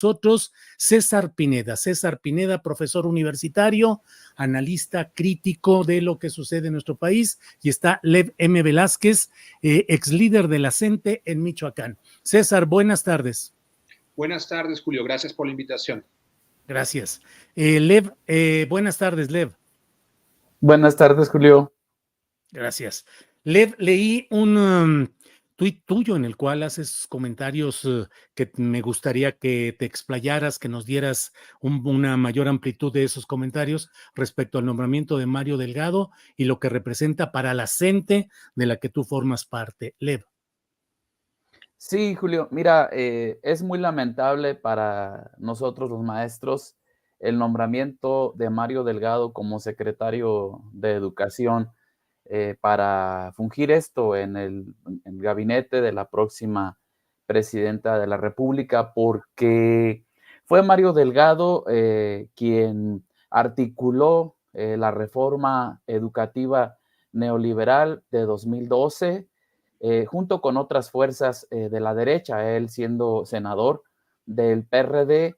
nosotros César Pineda. César Pineda, profesor universitario, analista crítico de lo que sucede en nuestro país, y está Lev M. Velázquez, ex líder de la CENTE en Michoacán. César, buenas tardes. Buenas tardes, Julio. Gracias por la invitación. Gracias. Lev, buenas tardes, Lev. Buenas tardes, Julio. Gracias. Lev, leí un tuit tuyo en el cual haces comentarios que me gustaría que te explayaras, que nos dieras una mayor amplitud de esos comentarios respecto al nombramiento de Mario Delgado y lo que representa para la CENTE de la que tú formas parte. Lev. Sí, Julio, mira, es muy lamentable para nosotros los maestros el nombramiento de Mario Delgado como secretario de Educación para fungir esto en el gabinete de la próxima presidenta de la República, porque fue Mario Delgado quien articuló la reforma educativa neoliberal de 2012, junto con otras fuerzas de la derecha, él siendo senador del PRD,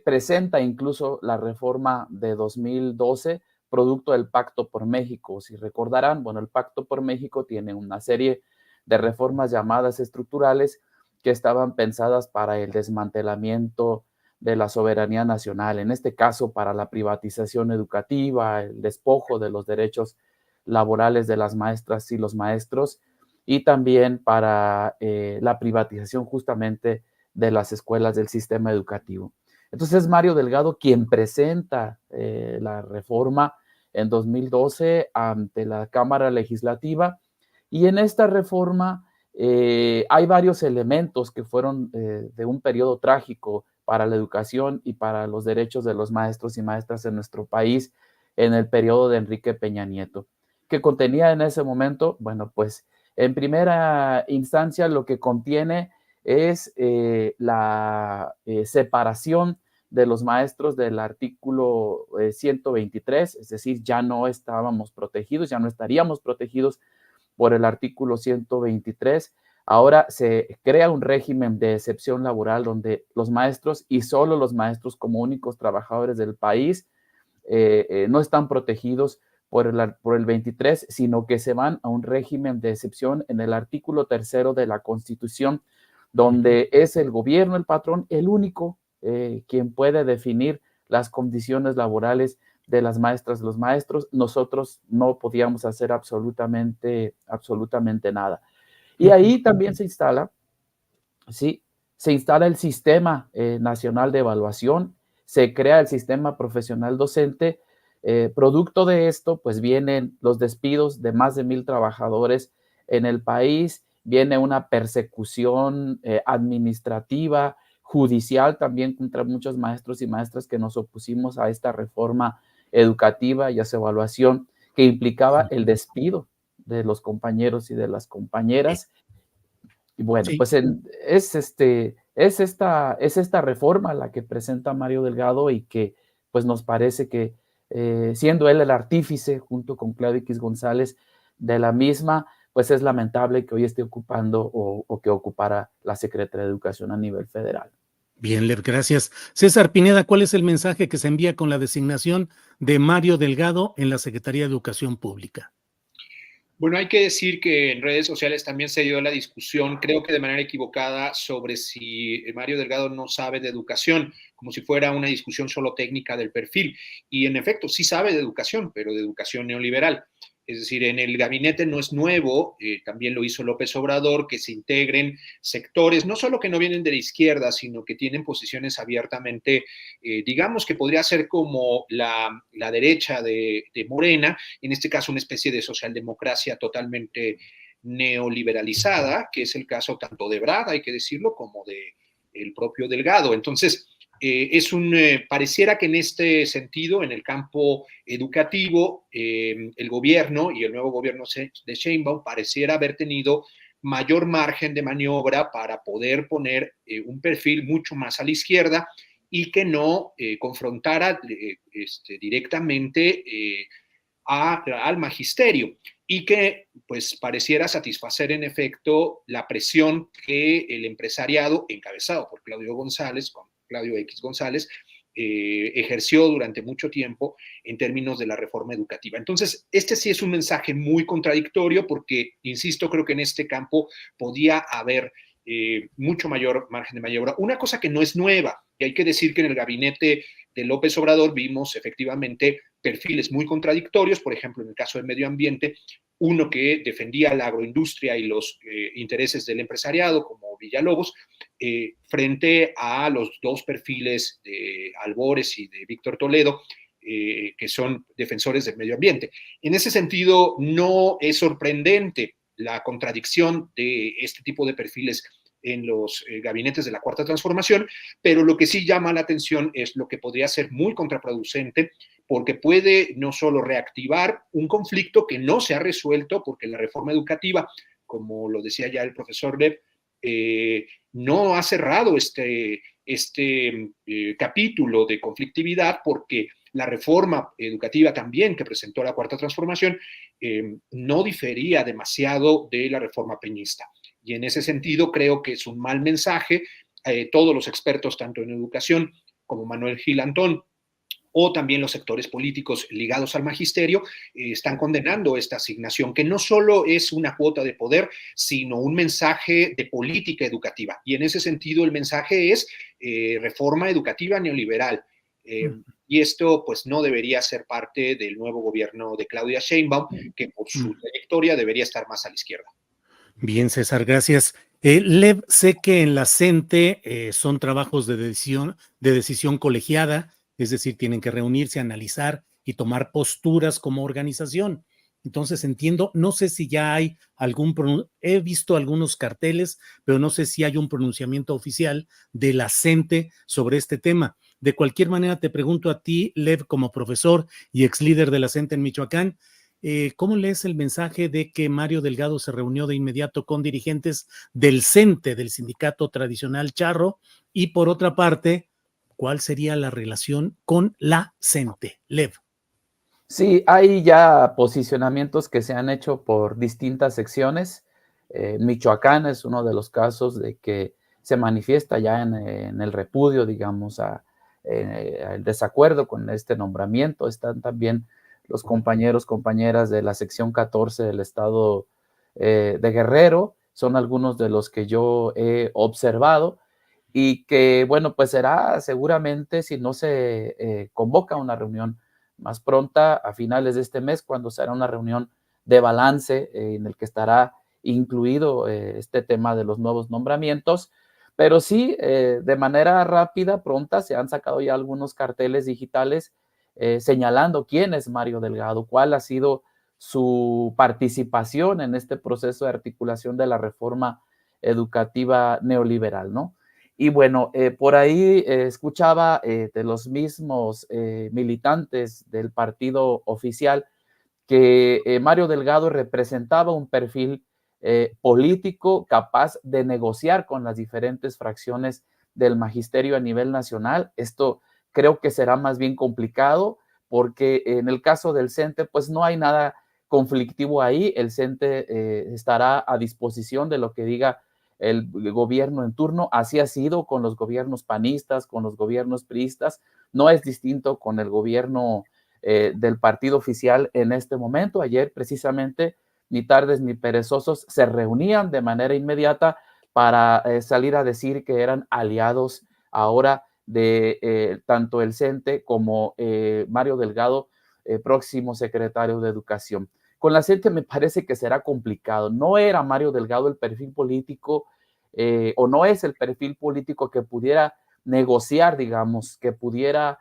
presenta incluso la reforma de 2012, producto del Pacto por México. Si recordarán, bueno, el Pacto por México tiene una serie de reformas llamadas estructurales que estaban pensadas para el desmantelamiento de la soberanía nacional, en este caso para la privatización educativa, el despojo de los derechos laborales de las maestras y los maestros, y también para la privatización justamente de las escuelas del sistema educativo. Entonces, Mario Delgado quien presenta la reforma en 2012 ante la Cámara Legislativa, y en esta reforma hay varios elementos que fueron de un periodo trágico para la educación y para los derechos de los maestros y maestras en nuestro país en el periodo de Enrique Peña Nieto. ¿Qué contenía en ese momento? Bueno, pues en primera instancia lo que contiene es la separación de los maestros del artículo 123, es decir, ya no estábamos protegidos, ya no estaríamos protegidos por el artículo 123. Ahora se crea un régimen de excepción laboral donde los maestros, y solo los maestros como únicos trabajadores del país, no están protegidos por el 23, sino que se van a un régimen de excepción en el artículo 3 de la Constitución, donde es el gobierno, el patrón, el único quien puede definir las condiciones laborales de las maestras, los maestros. Nosotros no podíamos hacer absolutamente nada. Y ahí también se instala el Sistema Nacional de Evaluación, se crea el Sistema Profesional Docente. Producto de esto, pues vienen los despidos de más de 1,000 trabajadores en el país, viene una persecución administrativa, judicial también contra muchos maestros y maestras que nos opusimos a esta reforma educativa y a su evaluación que implicaba el despido de los compañeros y de las compañeras. Y bueno, pues es esta reforma la que presenta Mario Delgado y que pues nos parece que siendo él el artífice junto con Claudio X González de la misma, pues es lamentable que hoy esté ocupando o que ocupara la Secretaría de Educación a nivel federal. Bien, Lev, gracias. César Pineda, ¿cuál es el mensaje que se envía con la designación de Mario Delgado en la Secretaría de Educación Pública? Bueno, hay que decir que en redes sociales también se dio la discusión, creo que de manera equivocada, sobre si Mario Delgado no sabe de educación, como si fuera una discusión solo técnica del perfil. Y en efecto, sí sabe de educación, pero de educación neoliberal. Es decir, en el gabinete no es nuevo, también lo hizo López Obrador, que se integren sectores, no solo que no vienen de la izquierda, sino que tienen posiciones abiertamente, digamos que podría ser como la derecha de Morena, en este caso una especie de socialdemocracia totalmente neoliberalizada, que es el caso tanto de Ebrard, hay que decirlo, como de el propio Delgado. Entonces, pareciera que en este sentido, en el campo educativo, el gobierno y el nuevo gobierno de Sheinbaum pareciera haber tenido mayor margen de maniobra para poder poner un perfil mucho más a la izquierda y que no confrontara directamente al magisterio. y que pues pareciera satisfacer en efecto la presión que el empresariado, encabezado por Claudio González, con Claudio X González, ejerció durante mucho tiempo en términos de la reforma educativa. Entonces, este sí es un mensaje muy contradictorio porque, insisto, creo que en este campo podía haber mucho mayor margen de maniobra. Una cosa que no es nueva, y hay que decir que en el gabinete de López Obrador vimos efectivamente perfiles muy contradictorios, por ejemplo, en el caso del medio ambiente, uno que defendía la agroindustria y los intereses del empresariado, como Villalobos, frente a los dos perfiles de Albores y de Víctor Toledo, que son defensores del medio ambiente. En ese sentido, no es sorprendente la contradicción de este tipo de perfiles en los gabinetes de la Cuarta Transformación, pero lo que sí llama la atención es lo que podría ser muy contraproducente, porque puede no solo reactivar un conflicto que no se ha resuelto, porque la reforma educativa, como lo decía ya el profesor Lev, no ha cerrado este capítulo de conflictividad, porque la reforma educativa también que presentó la Cuarta Transformación no difería demasiado de la reforma peñista. Y en ese sentido creo que es un mal mensaje. Todos los expertos, tanto en educación como Manuel Gil Antón, o también los sectores políticos ligados al magisterio, están condenando esta asignación, que no solo es una cuota de poder, sino un mensaje de política educativa. Y en ese sentido el mensaje es reforma educativa neoliberal. Y esto pues no debería ser parte del nuevo gobierno de Claudia Sheinbaum, que por su trayectoria debería estar más a la izquierda. Bien, César, gracias. Lev, sé que en la CENTE son trabajos de decisión colegiada, es decir, tienen que reunirse, analizar y tomar posturas como organización. Entonces entiendo, no sé si ya hay he visto algunos carteles, pero no sé si hay un pronunciamiento oficial de la CENTE sobre este tema. De cualquier manera, te pregunto a ti, Lev, como profesor y ex líder de la CENTE en Michoacán, ¿cómo lees el mensaje de que Mario Delgado se reunió de inmediato con dirigentes del CENTE, del Sindicato Tradicional Charro? Y por otra parte, ¿cuál sería la relación con la CENTE? Lev. Sí, hay ya posicionamientos que se han hecho por distintas secciones. Michoacán es uno de los casos de que se manifiesta ya en el repudio, digamos, el desacuerdo con este nombramiento. Están también los compañeras de la sección 14 del estado de Guerrero, son algunos de los que yo he observado y que, bueno, pues será seguramente, si no se convoca una reunión más pronta, a finales de este mes, cuando será una reunión de balance en el que estará incluido este tema de los nuevos nombramientos, pero sí, de manera rápida, pronta, se han sacado ya algunos carteles digitales señalando quién es Mario Delgado, cuál ha sido su participación en este proceso de articulación de la reforma educativa neoliberal, ¿no? Y bueno, por ahí escuchaba de los mismos militantes del partido oficial que Mario Delgado representaba un perfil político capaz de negociar con las diferentes fracciones del magisterio a nivel nacional. Esto creo que será más bien complicado porque en el caso del CENTE, pues no hay nada conflictivo ahí. El CENTE estará a disposición de lo que diga el gobierno en turno. Así ha sido con los gobiernos panistas, con los gobiernos priistas. No es distinto con el gobierno del partido oficial en este momento. Ayer precisamente ni tardes ni perezosos se reunían de manera inmediata para salir a decir que eran aliados ahora de tanto el CENTE como Mario Delgado, próximo secretario de Educación. Con la CENTE me parece que será complicado. No era Mario Delgado el perfil político o no es el perfil político que pudiera negociar, digamos, que pudiera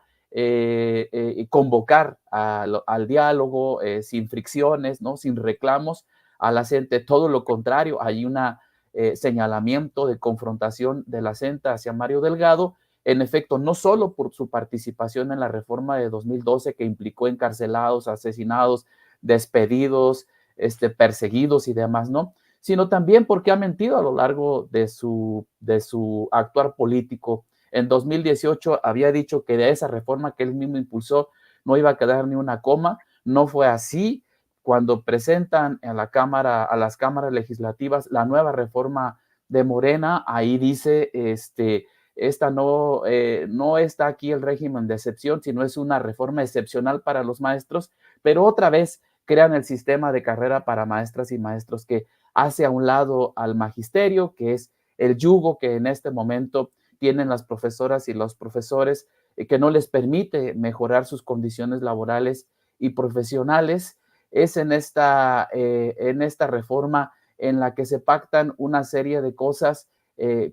convocar al diálogo sin fricciones, ¿no? Sin reclamos a la CENTE. Todo lo contrario, hay un señalamiento de confrontación de la CENTE hacia Mario Delgado, en efecto, no solo por su participación en la reforma de 2012 que implicó encarcelados, asesinados, despedidos, perseguidos y demás, ¿no? Sino también porque ha mentido a lo largo de su actuar político. En 2018 había dicho que de esa reforma que él mismo impulsó no iba a quedar ni una coma. No fue así. cuando presentan a las cámaras legislativas la nueva reforma de Morena, ahí dice, esta no está aquí el régimen de excepción, sino es una reforma excepcional para los maestros, pero otra vez crean el sistema de carrera para maestras y maestros que hace a un lado al magisterio, que es el yugo que en este momento tienen las profesoras y los profesores, que no les permite mejorar sus condiciones laborales y profesionales. Es en esta reforma en la que se pactan una serie de cosas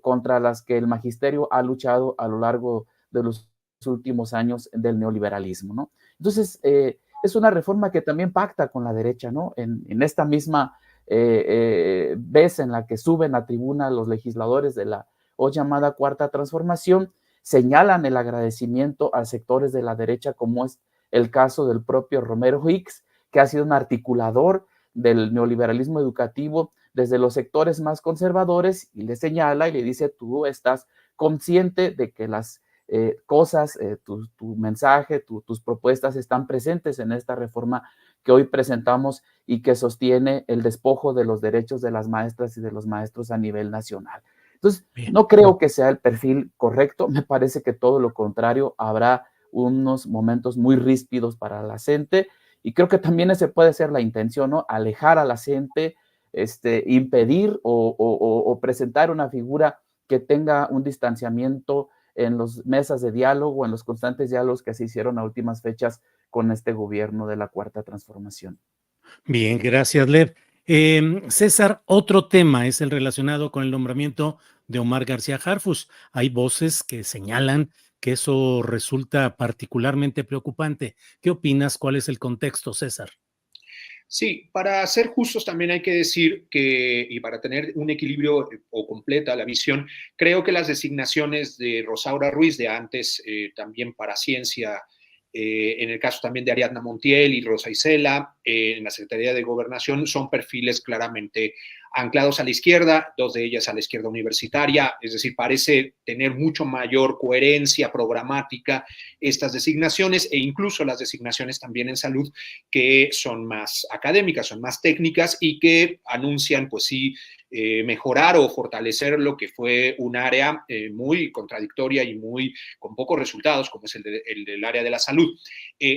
contra las que el magisterio ha luchado a lo largo de los últimos años del neoliberalismo, ¿no? Entonces, es una reforma que también pacta con la derecha, ¿no? En esta misma vez en la que suben a tribuna los legisladores de la hoy llamada Cuarta Transformación, señalan el agradecimiento a sectores de la derecha, como es el caso del propio Romero Hicks, que ha sido un articulador del neoliberalismo educativo desde los sectores más conservadores, y le señala y le dice, tú estás consciente de que las cosas, tu mensaje, tus propuestas están presentes en esta reforma que hoy presentamos y que sostiene el despojo de los derechos de las maestras y de los maestros a nivel nacional. Entonces, no creo que sea el perfil correcto, me parece que todo lo contrario, habrá unos momentos muy ríspidos para la gente, y creo que también ese puede ser la intención, ¿no? Alejar a la gente, impedir o presentar una figura que tenga un distanciamiento en las mesas de diálogo, en los constantes diálogos que se hicieron a últimas fechas con este gobierno de la Cuarta Transformación. Bien, gracias, Lev. César, otro tema es el relacionado con el nombramiento de Omar García Harfuch. Hay voces que señalan que eso resulta particularmente preocupante. ¿Qué opinas? ¿Cuál es el contexto, César? Sí, para ser justos también hay que decir que, y para tener un equilibrio o completa la visión, creo que las designaciones de Rosaura Ruiz, de antes también para ciencia, en el caso también de Ariadna Montiel y Rosa Isela, en la Secretaría de Gobernación, son perfiles claramente anclados a la izquierda, dos de ellas a la izquierda universitaria, es decir, parece tener mucho mayor coherencia programática estas designaciones, e incluso las designaciones también en salud, que son más académicas, son más técnicas y que anuncian, pues sí, mejorar o fortalecer lo que fue un área muy contradictoria y muy con pocos resultados, como es el del área de la salud.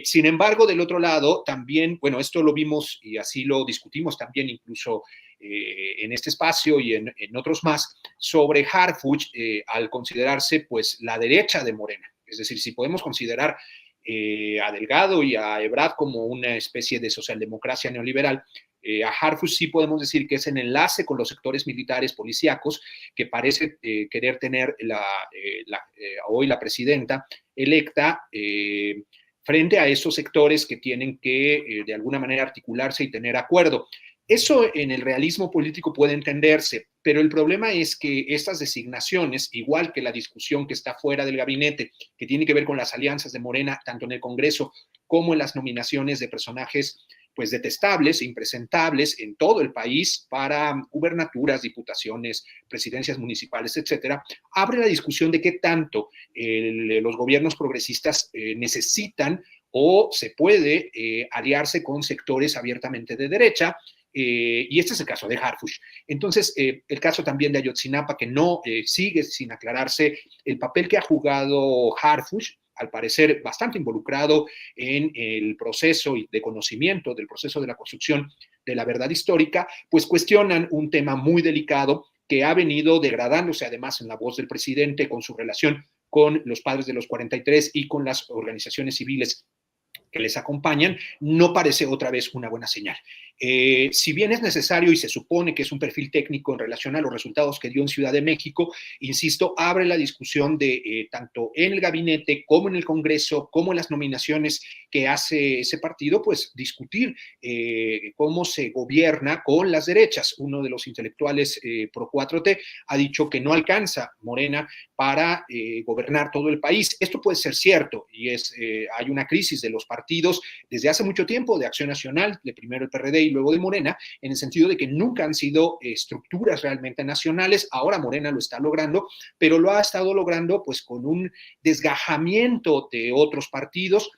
Sin embargo, del otro lado, también, bueno, esto lo vimos y así lo discutimos también incluso en este espacio y en otros más, sobre Harfuch, al considerarse pues la derecha de Morena. Es decir, si podemos considerar a Delgado y a Ebrard como una especie de socialdemocracia neoliberal, a Harfuch sí podemos decir que es en enlace con los sectores militares policíacos, que parece querer tener hoy la presidenta electa frente a esos sectores que tienen que de alguna manera articularse y tener acuerdo. Eso en el realismo político puede entenderse, pero el problema es que estas designaciones, igual que la discusión que está fuera del gabinete, que tiene que ver con las alianzas de Morena, tanto en el Congreso como en las nominaciones de personajes pues detestables e impresentables en todo el país para gubernaturas, diputaciones, presidencias municipales, etcétera, abre la discusión de qué tanto los gobiernos progresistas necesitan o se puede aliarse con sectores abiertamente de derecha, y este es el caso de Harfuch. Entonces, el caso también de Ayotzinapa, que no sigue sin aclararse el papel que ha jugado Harfuch, al parecer bastante involucrado en el proceso de conocimiento del proceso de la construcción de la verdad histórica, pues cuestionan un tema muy delicado que ha venido degradándose además en la voz del presidente con su relación con los padres de los 43 y con las organizaciones civiles que les acompañan, no parece otra vez una buena señal. Si bien es necesario y se supone que es un perfil técnico en relación a los resultados que dio en Ciudad de México, insisto, abre la discusión de tanto en el gabinete como en el Congreso, como en las nominaciones que hace ese partido, pues discutir cómo se gobierna con las derechas. Uno de los intelectuales pro 4T ha dicho que no alcanza Morena para gobernar todo el país. Esto puede ser cierto y hay una crisis de los partidos desde hace mucho tiempo, de Acción Nacional, de primero el PRD y luego de Morena, en el sentido de que nunca han sido estructuras realmente nacionales. Ahora Morena lo está logrando, pero lo ha estado logrando pues con un desgajamiento de otros partidos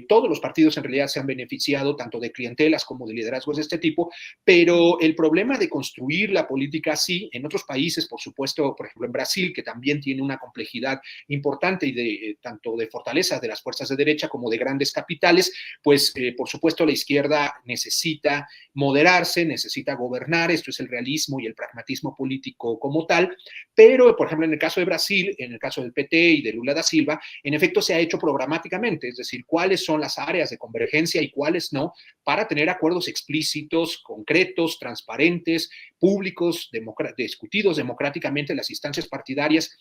Todos los partidos en realidad se han beneficiado tanto de clientelas como de liderazgos de este tipo, pero el problema de construir la política así, en otros países, por supuesto, por ejemplo en Brasil, que también tiene una complejidad importante y de tanto de fortaleza de las fuerzas de derecha como de grandes capitales, pues por supuesto la izquierda necesita moderarse, necesita gobernar, esto es el realismo y el pragmatismo político como tal, pero por ejemplo en el caso de Brasil, en el caso del PT y de Lula da Silva, en efecto se ha hecho programáticamente, es decir, cuáles son las áreas de convergencia y cuáles no, para tener acuerdos explícitos, concretos, transparentes, públicos, discutidos democráticamente en las instancias partidarias,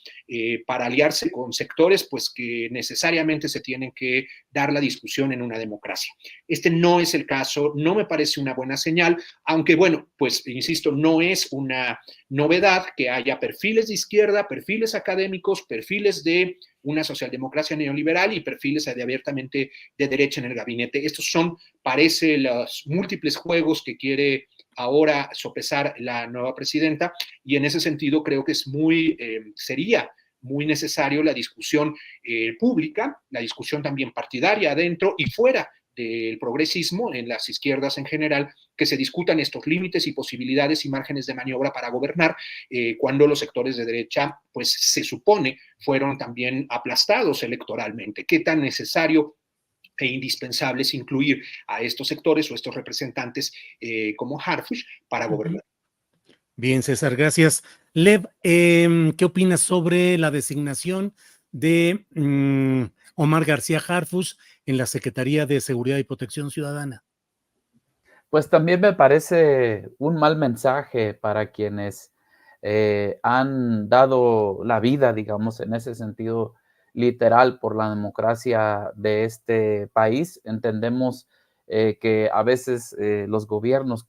para aliarse con sectores pues que necesariamente se tienen que dar la discusión en una democracia. Este no es el caso, no me parece una buena señal, aunque bueno, pues insisto, no es una novedad que haya perfiles de izquierda, perfiles académicos, perfiles de una socialdemocracia neoliberal y perfiles de abiertamente de derecha en el gabinete. Estos son, parece, los múltiples juegos que quiere ahora sopesar la nueva presidenta, y en ese sentido creo que es sería muy necesario la discusión pública, la discusión también partidaria adentro y fuera del progresismo, en las izquierdas en general, que se discutan estos límites y posibilidades y márgenes de maniobra para gobernar, cuando los sectores de derecha, pues se supone, fueron también aplastados electoralmente. ¿Qué tan necesario e indispensable es incluir a estos sectores o estos representantes como Harfuch para gobernar? Bien, César, gracias. Lev, ¿qué opinas sobre la designación de Omar García Harfuch en la Secretaría de Seguridad y Protección Ciudadana? Pues también me parece un mal mensaje para quienes han dado la vida, digamos, en ese sentido literal por la democracia de este país. Entendemos que a veces los gobiernos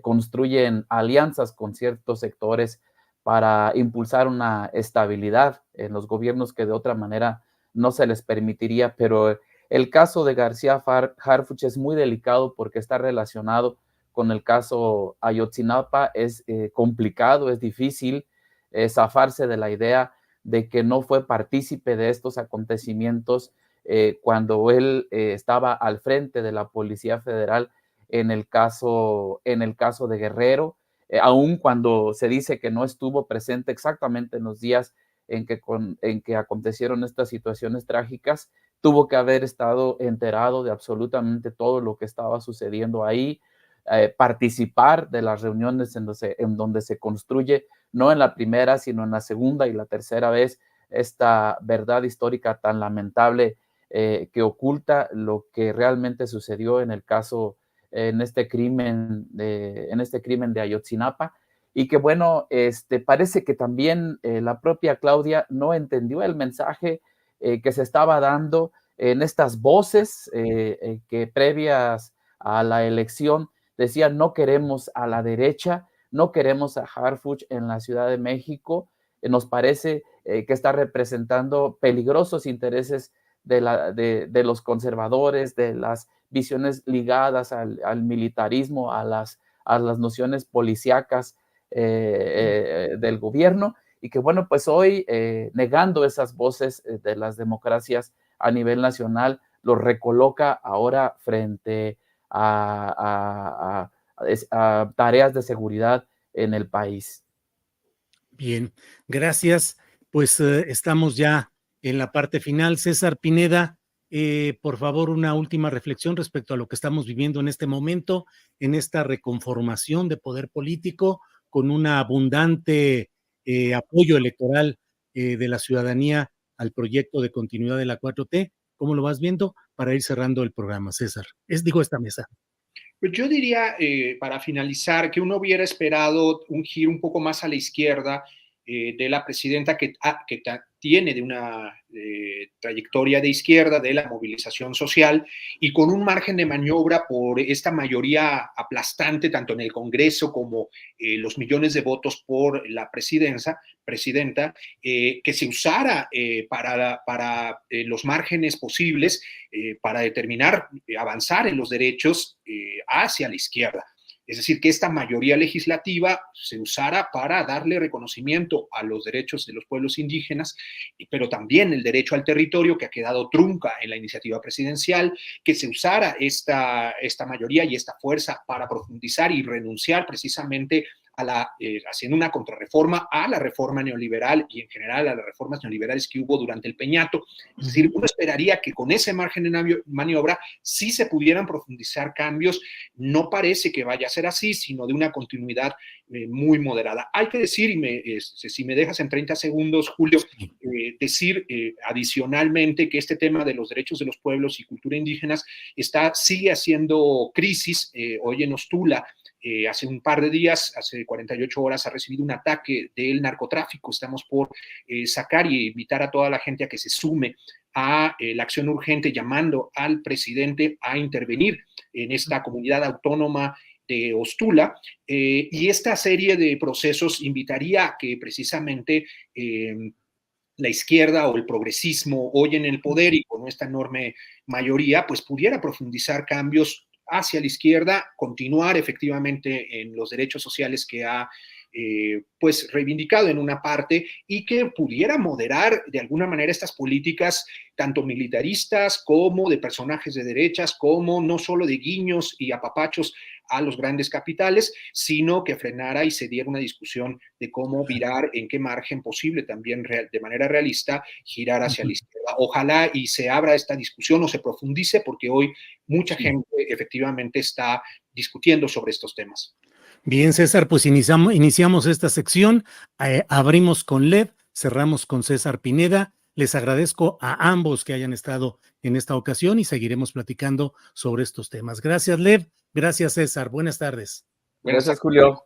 construyen alianzas con ciertos sectores para impulsar una estabilidad en los gobiernos que de otra manera no se les permitiría, pero el caso de García Harfuch es muy delicado porque está relacionado con el caso Ayotzinapa. Es complicado, es difícil zafarse de la idea de que no fue partícipe de estos acontecimientos cuando él estaba al frente de la Policía Federal en el caso de Guerrero, aun cuando se dice que no estuvo presente exactamente en los días en que acontecieron estas situaciones trágicas. Tuvo que haber estado enterado de absolutamente todo lo que estaba sucediendo ahí, participar de las reuniones en donde se construye, no en la primera, sino en la segunda y la tercera vez, esta verdad histórica tan lamentable que oculta lo que realmente sucedió en el caso, en este crimen de Ayotzinapa. Y que bueno, parece que también la propia Claudia no entendió el mensaje que se estaba dando en estas voces que previas a la elección decían: no queremos a la derecha, no queremos a Harfuch en la Ciudad de México. Nos parece que está representando peligrosos intereses de los conservadores, de las visiones ligadas al militarismo, a las nociones policíacas del gobierno, y que bueno, pues hoy negando esas voces de las democracias a nivel nacional, los recoloca ahora frente a tareas de seguridad en el país. Bien, gracias. Pues estamos ya en la parte final. César Pineda, por favor, una última reflexión respecto a lo que estamos viviendo en este momento, en esta reconformación de poder político, con un abundante apoyo electoral de la ciudadanía al proyecto de continuidad de la 4T. ¿Cómo lo vas viendo? Para ir cerrando el programa, César. Digo, esta mesa. Pues yo diría, para finalizar, que uno hubiera esperado un giro un poco más a la izquierda de la presidenta que tiene de una trayectoria de izquierda, de la movilización social, y con un margen de maniobra por esta mayoría aplastante, tanto en el Congreso como los millones de votos por la presidenta, que se usara para los márgenes posibles para determinar, avanzar en los derechos hacia la izquierda. Es decir, que esta mayoría legislativa se usara para darle reconocimiento a los derechos de los pueblos indígenas, pero también el derecho al territorio, que ha quedado trunca en la iniciativa presidencial, que se usara esta mayoría y esta fuerza para profundizar y renunciar precisamente haciendo una contrarreforma a la reforma neoliberal y en general a las reformas neoliberales que hubo durante el Peñato. Es decir, uno esperaría que con ese margen de maniobra sí se pudieran profundizar cambios. No parece que vaya a ser así, sino de una continuidad muy moderada. Hay que decir, y si me dejas en 30 segundos, Julio, decir adicionalmente que este tema de los derechos de los pueblos y cultura indígenas sigue haciendo crisis. Hoy en Ostula, hace un par de días, hace 48 horas, ha recibido un ataque del narcotráfico. Estamos por sacar y invitar a toda la gente a que se sume a la acción urgente, llamando al presidente a intervenir en esta comunidad autónoma de Ostula, y esta serie de procesos invitaría a que precisamente la izquierda o el progresismo hoy en el poder y con esta enorme mayoría, pues pudiera profundizar cambios hacia la izquierda, continuar efectivamente en los derechos sociales que ha pues reivindicado en una parte, y que pudiera moderar de alguna manera estas políticas tanto militaristas como de personajes de derechas, como no solo de guiños y apapachos a los grandes capitales, sino que frenara y se diera una discusión de cómo virar, en qué margen posible también de manera realista girar hacia la izquierda. Ojalá y se abra esta discusión o se profundice, porque hoy mucha gente efectivamente está discutiendo sobre estos temas. Bien, César, pues iniciamos esta sección, abrimos con Lev, cerramos con César Pineda. Les agradezco a ambos que hayan estado en esta ocasión y seguiremos platicando sobre estos temas. Gracias, Lev. Gracias, César. Buenas tardes. Gracias, Julio.